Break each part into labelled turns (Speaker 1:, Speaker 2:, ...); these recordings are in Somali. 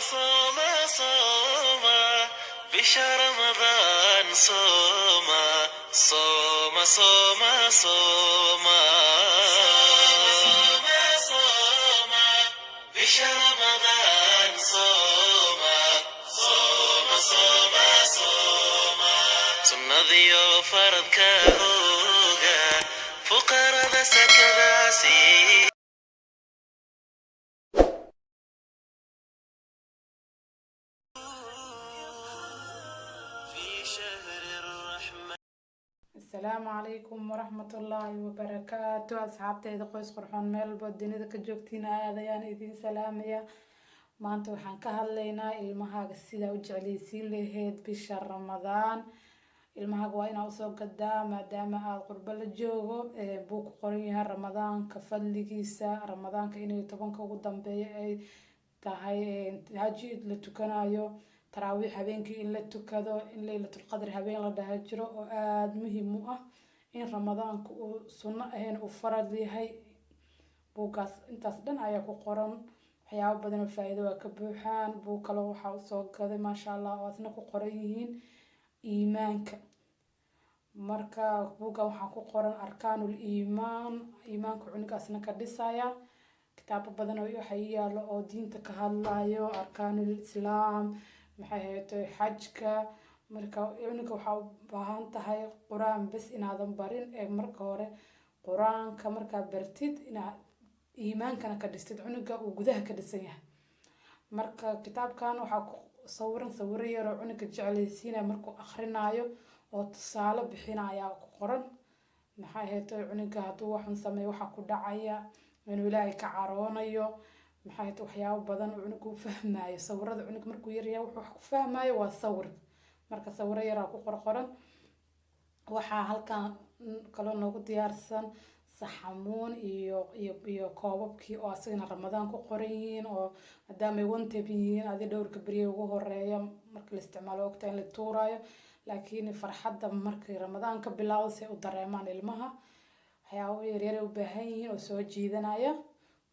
Speaker 1: صوم صوم بشهر رمضان صوم صوم صوم صوم صوم صوم بشهر رمضان صوم صوم صوم صوم سنذيو فرد كهوغا فقرا ذا سكداسي
Speaker 2: السلام عليكم ورحمة الله وبركاته أصحابتي إذا قوس قرحون ميل بدين إذا كجوكتين هذا يعني إذن سلامية ما أنتو وحان كهالينا المهاق السيدة وجعليسين لهيد بشهر رمضان المهاق واينا وصو قدام داما القرب الجوغو بوك قريها رمضان كفلقيسا رمضان كإنو يتبنك قدام بي تاهي هاجيد لتكنايو taraawiix habeenkii in la tukado in laylatul qadr habeen la dhaha jiro oo aada muhiim u ah in ramadaanku uu sunno ahayn uu farad yahay buugaas intaas dhan ayaa ku qoran waxyaabo badan oo faa'iido waa ka buuxaan buug kale waxaa usoo gaday maasha allah oo asna ku qoran yihiin iimaanka marka buugga waxaa ku qoran arkaanul iimaanka cunugaasna ka dhisaya kitaabo badan oo waxay yaalo oo diinta ka hadlayo arkaanul islaam maxay hayto xajka marka cunuga waxa u baahan tahay quraan bas inaadan barin ee marka hore quraanka marka bartid inaad iimaankana ka dhistid cunuga uu gudaha ka dhisan yahay marka kitaabkan waxa ku sawiran sawir yar oo cunuga jeclaysiinaya markuu akhrinayo oo tusaale bixinaya ku qoran maxay hayto cunuga haduu waxan sameeyo waxa ku dhacaya inuu ilaahay ka caroonayo maxay hayto waxyaabo badan oo cunuga fahmayo sawirada cunuga markuu yar yahay wax ku fahmayo waa sawir marka sawir yar ku qoran waxa halkan kala noogu diyaarsan saxamuun iyo koobabkii oo asagana ramadaan ku qoran yihiin oo maadaama wanta bihiin adi dhowrka bariye ugu horeeya marka la isticmaalo waqti in la tuurayo laakiin farxadda markii ramadaan ka bilaawdo si u dareemaan ilmaha waxyaabo yar yar u baahan yihiin oo soo jiidanaya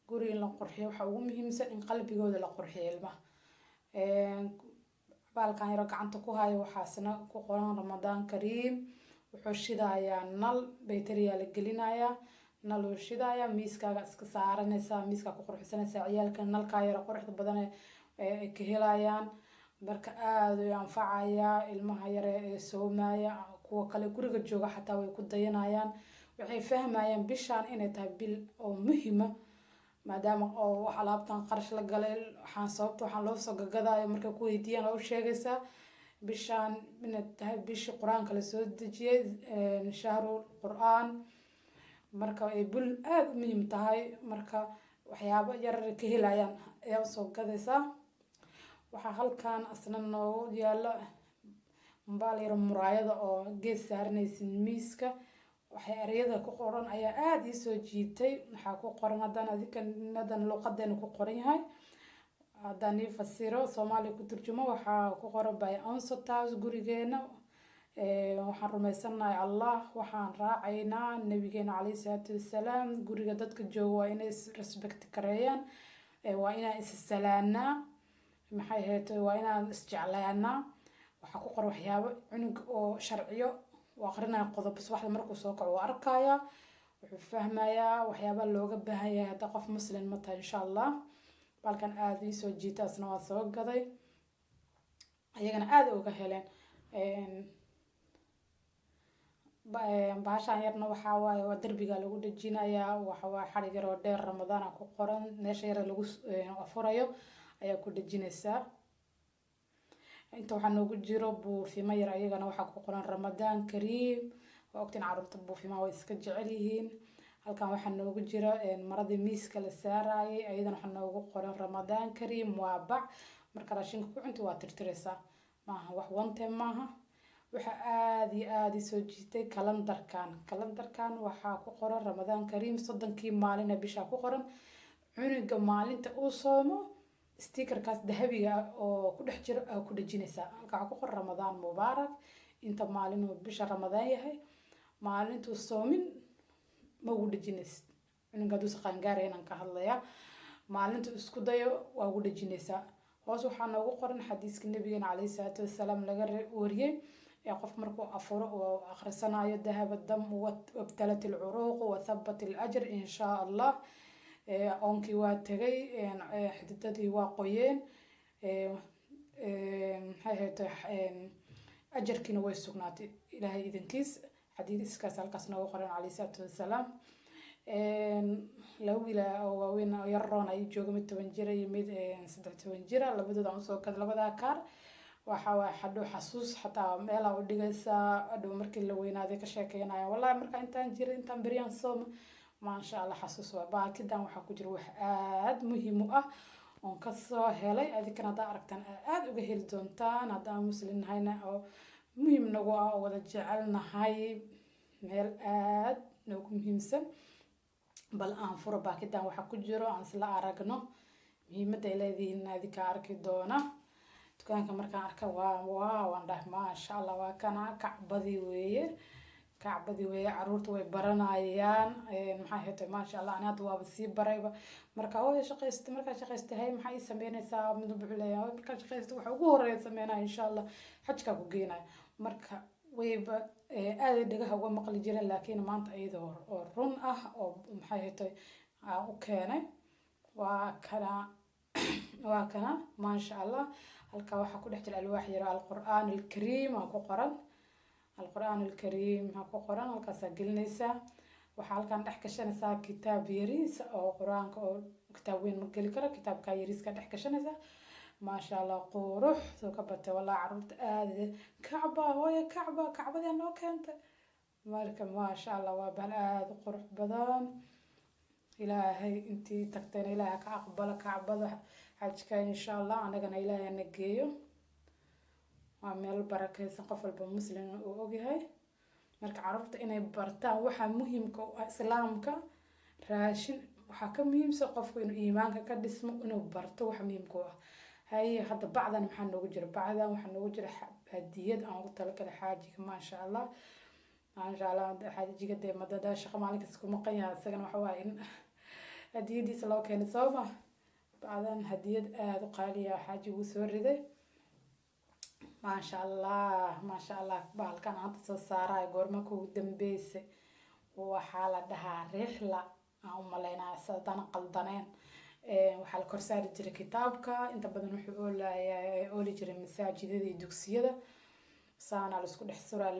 Speaker 2: guri in la qurxiyo waxa ugu muhiimsan in qalbigooda la qurxiyo ilmaha baalkan yar gacanta ku hayo waxaasna ku qoran ramadaan kariim wuxuu shidayaa nal baytariya la gelinayaa nal uu shidayaa miiskaaga iska saaranaysaa miiska ku qurxinaysaa ciyaalka nalka yar quruxda badan ee ka helayaan marka aad u anfacaya ilmaha yar ee soomaya kuwa kale guriga jooga xataa way ku dayanayaan waxay fahmayaan bishaan inay tahay bil oo muhiima maadaama oo wax alaabtan qarash la galay waxaan loo soo gagadayo marka ku weydiiyaan oo sheegaysaa bishaan inay tahay bishii quraanka la soo dejiyay shahrul quraan marka ay bil aad muhiim tahay marka waxyaabo yar ka helayaan ayaa soo gadaysaa waxa halkan asna noo yaala mobile yar muraayada oo gees saaranaysin miiska waxay ereyada ku qoran ayaa aad ii soo jiitay waxa ku qoran haddana adinadan luqadeena ku qoran yahay haddaan ii fasiro Soomaali ku turjumo waxa ku qoran by Ansotas gurigeena waxaan rumaysanahay Allah waxaan raacaynaa nabigeena calayhi salaatu wasalaam guriga dadka jooga waa inay respect kareeyaan waa inaan is salaanaa maxay hayto waa inaan is jeclaanaa waxa ku qoran waxyaabo cunug oo sharciyo وآخرنا قضب بس واحد مركو سوق وأركايا وفهمايا وحيابا لوجا بهاي تقف مسلم متى إن شاء الله بالكن آذي سو جيتا سنوات سوق قضي أيجنا آذي وكهلين بعشان يرنا وحواي ودربي قالوا ود الجنايا وحوا حرق رودير رمضان أكو قرن نشير لوجس أفرايو أيا كود الجنسة inta waxaa noogu jiro buufimo yar ayagana waxaa ku qoran ramadaan kariim waa ogtiin carruurta buufimaha way iska jecel yihiin halkan waxaa noogu jira maradii miiska la saarayay ayadana waxaa noogu qoran ramadaan kariim waa bac marka raashinka ku cunto waa tirtiraysaa maaha wax one time maaha waxa aad iyo aad soo jiitay kalandarkan waxaa ku qoran ramadaan kariim 30 maalin bisha ku qoran cunuga maalinta uu soomo sticker kaas dahabiga oo ku dhex jira ku dhajinaysa halka ku qor ramadaan mubaarak inta maalin oo bisha ramadaan yahay maalintu soomin ma ugu dhajinaysa cunuga duus qaan gaarayna ka hadlaya maalintu isku dayo waa ugu dhajinaysa hoos waxaa noogu qoran xadiiska nabigeena calayhi salaatu wasalaam laga wariyey qof markuu afuro oo akhrisanayo dahaba dam wabtalat alcuruuq wathabat alajr insha allah. oonkii waa tegay, xididadii waa qoyeen, maxay ahayd ajarkiina way sugnaatay ilaahay idinkiis. xadiiskaas halkaas noogu qoran calayhi salaatu wasalaam. laba wiil oo waaweyn oo yaroon ay jooga, mid 10 jir iyo mid 13 jir, labadooda aan usoo gad labadaa kaar. waxa waa hadhow xasuus xataa meelaa u dhigaysaa hadhow markii la weynaaday ka sheekeynaya wallahi marka intaan jira intaan beriyaan sooma. maasha allah xasuus waa baakidan waxaa ku jira wax aad muhiim u ah oon kasoo helay. adinkana haddaa aragtaan aad uga heli doontaan haddaan muslim nahayna oo muhiim nagu ah oo wada jecelnahay meel aad noogu muhiimsan. bal aan furo baakidan waxaa ku jiro aan isla aragno muhiimadda ay leedihiin adinka arki doona. dukaanka markaan arka waan dhahay maasha allah waa kana kacbadii weeye, kacbadii weeye. caruurta way baranayaan, maxay ahayd maasha allah. ani hadda waaba sii barayba marka hooyo shaqaysta, markaa shaqaysta hay maxaa ii sameynaysaa mid walba wuxuu leeyahay markaa shaqaysta waxa ugu horeeya sameynaya insha allah xajkaa ku geenaya. marka wayba aad dhagaha uga maqli jireen laakiin maanta iyadoo oo run ah oo maxay ahayd u keenay. waa kana maasha allah. halkaa waxaa ku dhex jira alwaax yaro alqur'aan alkariim aa ku qoran, alqur'aan alkariim aa ku qoran. halkaasaa gelinaysaa. waxaa halkaan dhex gashanaysaa kitaab yariis oo qur-aanka oo kitaab weyn ma geli karo, kitaabkaa yariiska dhex gashanaysaa. maasha allah qurux soo ka batay wallahi caruurta aad kacba hooyo kacbadii noo keentay. marka maasha allah waa bahal aad u qurux badan. ilaahay intii tagtayna ilaahay ka aqbala kacbada xajka insha allah, anagana ilaahay na geeyo. waa meel barakaysan qof walba muslim uu ogyahay. marka caruurta inay bartaan waxaa muhiimka u ah islaamka, raashin waxaa ka muhiimsan qofku inuu iimaanka ka dhismo, inuu barto waxa muhiimka u ah. haye hadda bacdan maxaa noogu jira? bacdan waxaa noogu jira hadiyad aan ugu talagalay xaajiga. maasha allah maasha allah. xaajiga dee madada shaqo maalinkaas ku maqan yahay, isagana waxa waaye in hadiyadiisa loo keenay sooma. bacdan hadiyad aad u qaaliya xaajigu soo riday. maasha allah maasha allah. bahalkan aanta soo saaraya goorma kugu dambeysay waxaa la dhahaa rixla aan u malaynaya sadana qaldaneen. waxaa la kor saari jiray kitaabka, inta badan wuxuu ooli jiray masaajidada iyo dugsiyada. saana la isku dhex suraa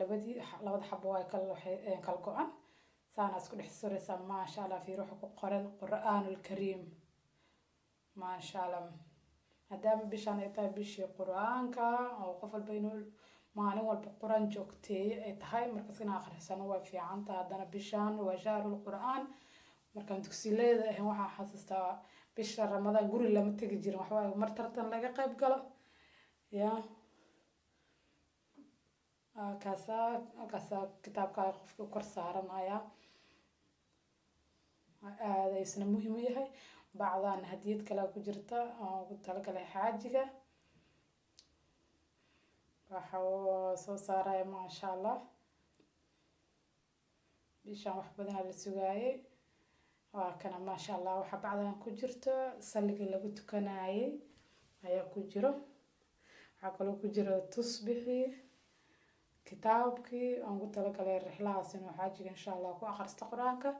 Speaker 2: labada xabo waa kala go-an. saana isku dhex suraysaa. maasha allah. fiir waxa ku qoran qur'aanul kariim. maasha allah. maadaama bishaan ay tahay bishii qur-aanka oo qof walba inuu maalin walba qur-aan joogteeye ay tahay, markaas in akhrisano waa fiicanta. haddana bishaan waa shahrul qur'aan. markaan dugsileeda ahayn waxaa xasuustaa bisha ramadaan guri lama tegi jirin, waxawaaye mar tartan laga qayb galo ya. halkaasaa kitaabkaa qofka kor saaranaya. aad isna muhiim u yahay. bacdan hadiyad kale ku jirta oo ugu talagalay xaajiga. waxa soo saaraya maasha allah. bishaan wax badanaa la sugaayay. waa kana maasha allah. waxa bacdan ku jirto salligii lagu tukanayay ayaa ku jiro. waxaa kaloo ku jira tusbixii, kitaabkii aan ugu talagalay rixlahaas inuu xaajiga insha allah ku akhristo qur-aanka.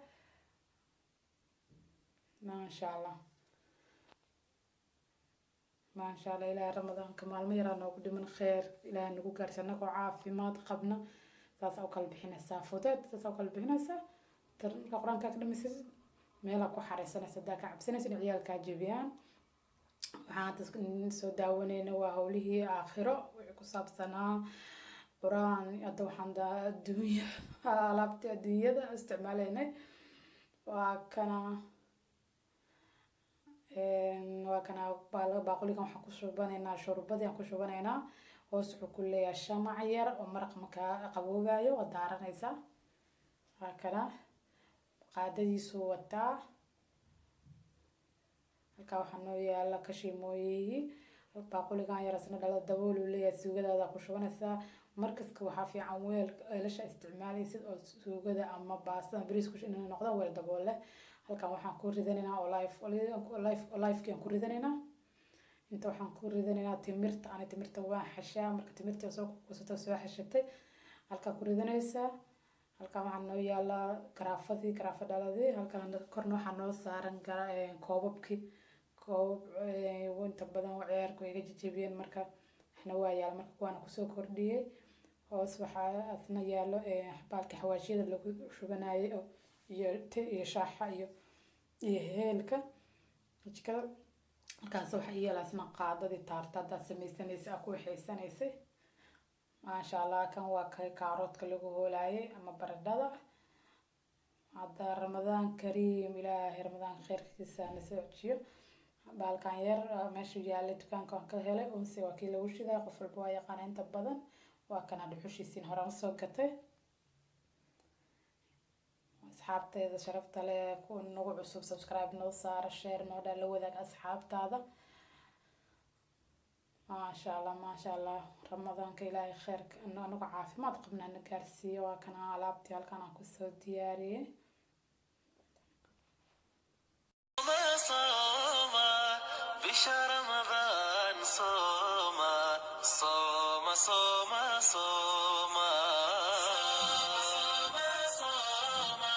Speaker 2: maasha allah maasha allah. ilaahay ramadaanka maalmo yaraa noogu dhiman kheer ilaahay nagu gaarsi anagoo caafimaad qabna. saas u kala bixinaysaa fudeed, saas u kala bixinaysaa. marka qur-aanka ka dhamaysid meelaa ku xareysanaysa haddaa ka cabsanaysa in ciyaalkaa jebiyaan. waxaan hadda soo daawanayna waa howlihii aakhiro wixii ku saabsanaa qur-aan. hadda waxaan adduunya alaabtii adduunyada isticmaalaynay. waa kana baaquligan waxaan ku shubanaynaa shurbadii aan ku shubanaynaa. hoos wuxuu ku leeyahay shamac yar oo maraq markaa qaboobayo waa daaranaysaa. waa kana qaadadiisu wataa. halkaa waxaa noo yaala kashimooyihii. baaquligan yar isna dhala dabool uu leeyahay, suugadaada ku shubanaysaa. markaska waxaa fiican weelasha isticmaalaysid oo suugada ama baastada bariisku inay noqdaan weel dabool leh. halkan waxaan ku ridanaynaa oo live-kii aan ku ridanaynaa. inta waxaan ku ridanaynaa timirta. Ani timirta waan xashaa, marka timirta soo kuusato soo xashatay halkaa ku ridanaysaa. halkaan waxaa noo yaala garaafa dhaladii. halkaan korna waxaa noo saaran koobabkii inta badan ciyaarku iga jajabiyeen, marka waxna waa yaala, marka kuwaana kusoo kordhiyey. hoos waxaa asna yaalo baalka xawaashiyada lagu shubanayay iyo shaaxa iyo heelka jikada. halkaas waxaa yaala asna qaadadii taarta haddaad samaysanaysay aa ku waxaysanaysay. maasha allah, kan waa kaaroodka lagu hoolaayay ama baradhada. hadda ramadaan kariim, ilaahay ramadaan khayrkiisa na soo cejiyo. baalkan yar meesha yaala dukaanka waan ka helay, unsi waa kii lagu shidaa, qof walba waa yaqaana inta badan. waa kana dhuxushiisiin horaan soo gatay. asxaabteeda sharafta leh ku nagu cusub subscribe noo saara, share noo dhaa, la wadaag asxaabtaada. maasha allah ramadaanka ilaahay khayrka anagu caafimaad qabnaa na gaarsiiyo. waa kana alaabtii halkaan aan kusoo diyaariyey.
Speaker 1: bisha Ramadan sooma sooma sooma sooma sooma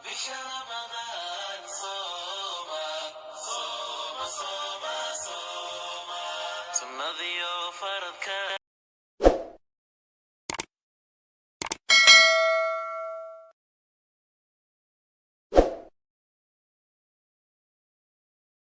Speaker 1: bisha Ramadan sooma sooma sooma sooma sunnadiyo faradka